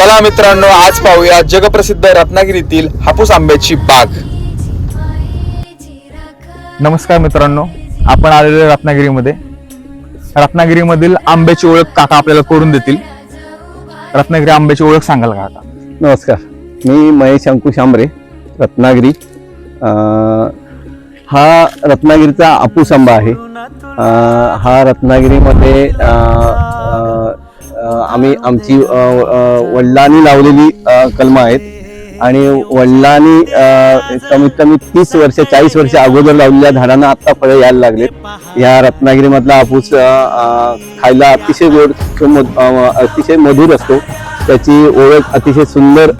चला मित्रांनो, आज पाहूया जगप्रसिद्ध रत्नागिरीतील हापूस आंब्याची बाग. नमस्कार मित्रांनो, आपण आलेलो रत्नागिरीमध्ये. रत्नागिरीमधील आंब्याची ओळख काका आपल्याला करून देतील. रत्नागिरी आंब्याची ओळख सांगाल का काका? नमस्कार, मी महेश अंकुश आंबरे, रत्नागिरी. हा रत्नागिरीचा हापूस आंबा आहे. हा रत्नागिरीमध्ये आमची वडिलांनी लावलेली कलमं आहेत आणि वडिलांनी कमीत कमी 30 वर्ष 40 वर्ष अगोदर लावलेल्या झाडांना आता फळं यायला लागलेत. या रत्नागिरीमधला हापूस खायला अतिशय गोड, अतिशय मधुर असतो. त्याची ओळख अतिशय सुंदर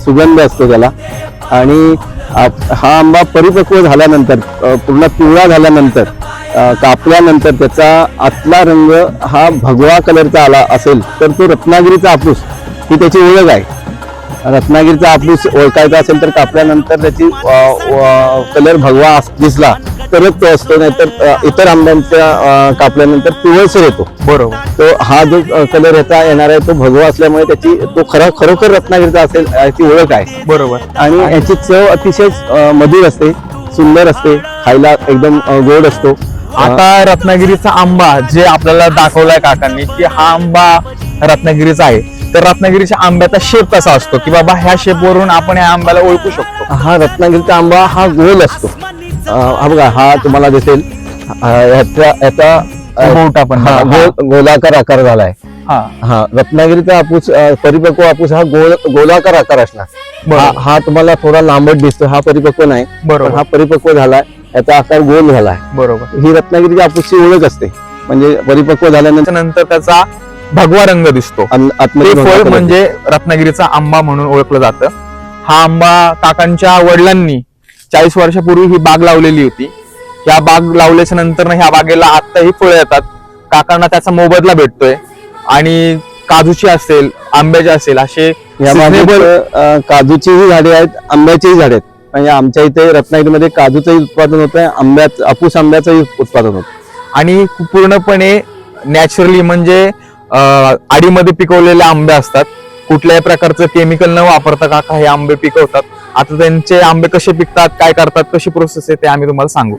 सुगंध असतो त्याला. आणि हा आंबा परिपक्व झाल्यानंतर, पूर्ण पिवळा झाल्यानंतर, कापल्यानंतर त्याचा आतला रंग हा भगवा कलरचा आला असेल तर तो रत्नागिरीचा हापूस ही त्याची ओळख आहे. रत्नागिरीचा हापूस ओळखायचा असेल तर कापल्यानंतर त्याची कलर भगवा दिसला तरच तो असतो, नाहीतर इतर आंब्यांच्या कापल्यानंतर पिवळसर येतो. बरोबर. तो हा जो कलर याचा येणार आहे तो भगवा असल्यामुळे त्याची तो खरोखर रत्नागिरीचा असेल याची ओळख आहे. बरोबर. आणि याची चव अतिशय मधुर असते, सुंदर असते, खायला एकदम गोड असतो. आता रत्नागिरीचा आंबा जे आपल्याला दाखवलाय काकांनी की हा आंबा रत्नागिरीचा आहे, तर रत्नागिरीच्या आंब्याचा शेप कसा असतो की बाबा ह्या शेप वरून आपण या आंब्याला ओळखू शकतो? हा रत्नागिरीचा आंबा हा गोल असतो. हा बघा, हा तुम्हाला दिसेल याचा गोलाकार आकार झालाय. हा रत्नागिरीचा हापूस, परिपक्व हापूस हा गोलाकार आकार असणार. हा तुम्हाला थोडा लांबट दिसतो, हा परिपक्व नाही. बरोबर. हा परिपक्व झालाय, याचा आकार गोल झालाय. बरोबर. ही रत्नागिरीची हापूसची ओळख असते. म्हणजे परिपक्व झाल्यानंतर त्याचा भगवा रंग दिसतो. ते फळ म्हणजे रत्नागिरीचा आंबा म्हणून ओळखलं जातं. हा आंबा काकांच्या वडिलांनी 40 वर्षापूर्वी ही बाग लावलेली होती. या बाग लावल्याच्या नंतर ह्या बागेला आत्ताही फळं येतात. काकांना त्याचा मोबदला भेटतोय. आणि काजूची असेल, आंब्याची असेल, असे या बागेत काजूचीही झाडे आहेत, आंब्याचीही झाडे आहेत. म्हणजे आमच्या इथे रत्नागिरीमध्ये काजूचंही उत्पादन होतं, हापूस आंब्याचंही उत्पादन होतं. आणि पूर्णपणे नॅचरली म्हणजे आडीमध्ये पिकवलेले आंबे असतात. कुठल्याही प्रकारचं केमिकल न वापरता काका हे आंबे पिकवतात. आता त्यांचे आंबे कसे पिकतात, काय करतात, कशी प्रोसेस आहे ते आम्ही तुम्हाला सांगू.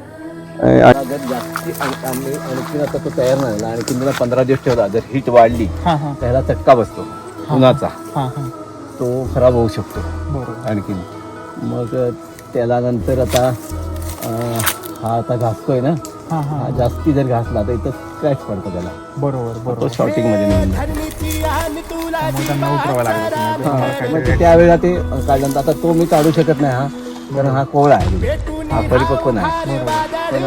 आणखी आता तो तयार नाही झाला, आणखी 15 दिवस ठेवला, जर हीट वाढली त्याला चटका बसतो उन्हाचा, तो खराब होऊ शकतो आणखी. मग त्याला नंतर आता हा आता घासतोय ना, हा जास्ती जर घासला तर इथं क्रॅच पडतो त्याला. बरोबर. तो शॉर्टिंग मध्ये निघून जातो. त्यावेळेला ते काढल्यानंतर आता तो मी काढू शकत नाही, हा कारण हा कोवळा आहे, हा परिपक्व नाही. पण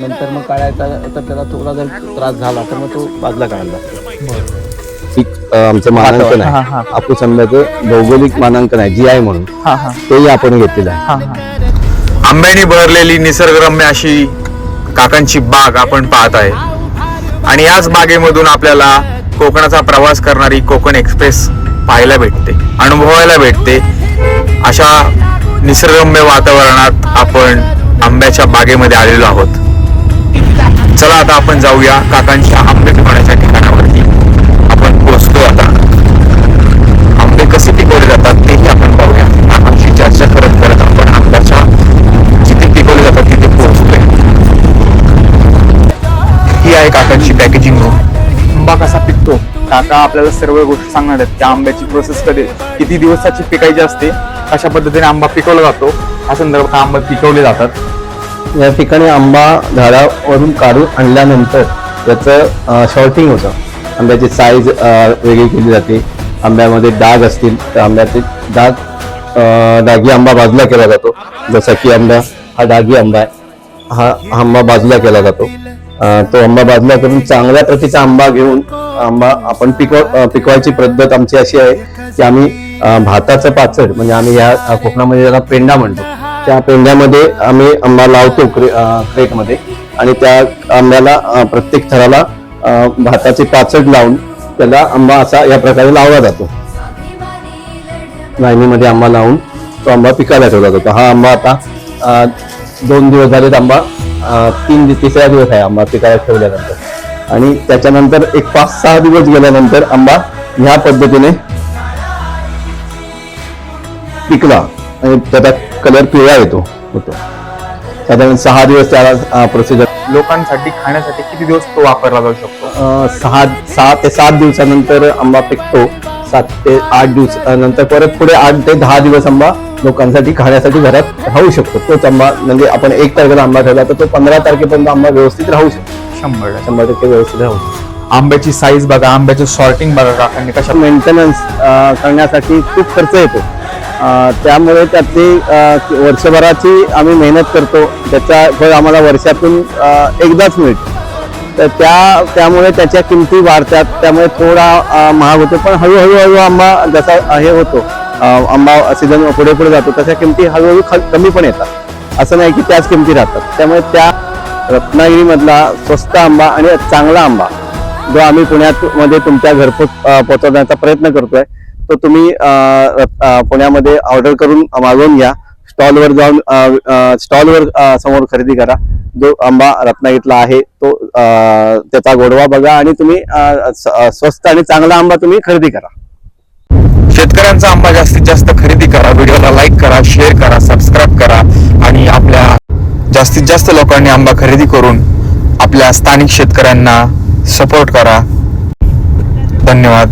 नंतर मग काढायचा तर त्याला थोडा जर त्रास झाला तर मग तो बाजूला काढायला लागतो. आमचं मानांकन आहे हापूस आंब्याचं, भौगोलिक मानांकन आहे GI म्हणून, तेही आपण घेतलेलं आहे. आंब्याने भरलेली निसर्गरम्य अशी काकांची बाग आपण पाहत आहे. आणि याच बागेमधून आपल्याला कोकणाचा प्रवास करणारी कोकण एक्सप्रेस पाहायला भेटते, अनुभवायला भेटते. अशा निसर्गरम्य वातावरणात आपण आंब्याच्या बागेमध्ये आलेलो आहोत. चला आता आपण जाऊया काकांच्या आंबे पिकवण्याच्या ठिकाणावरती. आपण पोहोचतो. आता आंबे कसे पिकवले जातात तेही आपण पाहूया. काकांची चर्चा करत करत आपण आंब्याच्या जिथे पिकवले जातात तिथे पोहोचतोय. ही आहे काकांची पॅकेजिंग रूम. आंबा कसा पिकतो काका आपल्याला सर्व गोष्टी सांगणार आहेत. त्या आंब्याची प्रोसेस किती दिवसाची पिकायची असते, अशा पद्धतीने आंबा पिकवला जातो, या संदर्भात आंबा पिकवले जातात. या ठिकाणी आंबा झाडावरून काढून आणल्यानंतर त्याचं शॉर्टिंग होतं. आंब्याची साईज वेगळी केली जाते. आंब्यामध्ये डाग असतील तर आंब्याचे डागी आंबा बाजूला केला जातो. जसा की हा डागी आंबा आहे, हा आंबा बाजूला केला जातो. तो आंबा बाजूला करून चांगल्या प्रतीचा आंबा घेऊन आंबा आपण पिकवायची पद्धत आमची अशी आहे की आम्ही भाताचं पाचड, म्हणजे आम्ही या कोकणामध्ये त्याला पेंडा म्हणतो, त्या पेंड्यामध्ये आम्ही आंबा लावतो क्रेटमध्ये. आणि त्या आंब्याला प्रत्येक थराला भाताचे पाचड लावून त्याला आंबा असा या प्रकारे लावला जातो. लाईनीमध्ये आंबा लावून तो आंबा पिकायला ठेवला जातो. हा आंबा आता 2 दिवस झालेत. आंबा तिसरा दिवस आहे आंबा पिकायला ठेवल्यानंतर. आणि त्याच्यानंतर एक 5-6 दिवस गेल्यानंतर आंबा ह्या पद्धतीने पिकला आणि त्याचा कलर पिवळा होतो साधारण 6 दिवस त्याला प्रोसिजर. लोकांसाठी खाण्यासाठी किती दिवस तो वापरला जाऊ शकतो? 6 ते 7 दिवसानंतर आंबा पिकतो. 7 ते 8 दिवसानंतर परत पुढे 8 ते 10 दिवस आंबा लोकांसाठी खाण्यासाठी घरात राहू शकतो. तोच आंबा म्हणजे आपण 1 तारखेला आंबा ठेवला तर तो 15 तारखेपर्यंत आंबा व्यवस्थित राहू शकतो. 100% व्यवस्थित राहू शकतो. आंब्याची साईज बघा, आंब्याचं सॉर्टिंग बघा काकांनी कशा. मेंटेनन्स करण्यासाठी खूप खर्च येतो. त्यामुळे त्यातली वर्षभराची आम्ही मेहनत करतो, त्याचा फळ आम्हाला वर्षातून एकदाच मिळतो. तर त्यामुळे त्याच्या किमती वाढतात, त्यामुळे थोडा महाग होतो. पण हळूहळू आंबा जसा हे होतो, आंबा सीझन पुढे जातो, तशा किमती हळूहळू कमी पण येतात. असं नाही की त्याच किमती राहतात. त्यामुळे त्या रत्नागिरीमधला स्वस्त आंबा आणि चांगला आंबा जो आम्ही पुण्यामध्ये तुमच्या घरपोच पोहोचवण्याचा प्रयत्न करतोय, तो तुम्ही पुण्यामध्ये ऑर्डर करून मागवून घ्या. स्टॉलवर समोर खरेदी करा. जो आंबा रत्नागिरीतला आहे तो त्याचा गोडवा बघा आणि तुम्ही स्वस्त आणि चांगला आंबा तुम्ही खरेदी करा. शेतकऱ्यांचा आंबा जास्तीत जास्त खरेदी करा. व्हिडिओला लाईक करा, शेअर करा, सबस्क्राईब करा आणि आपल्या जास्तीत जास्त लोकांनी आंबा खरेदी करून आपल्या स्थानिक शेतकऱ्यांना सपोर्ट करा. धन्यवाद.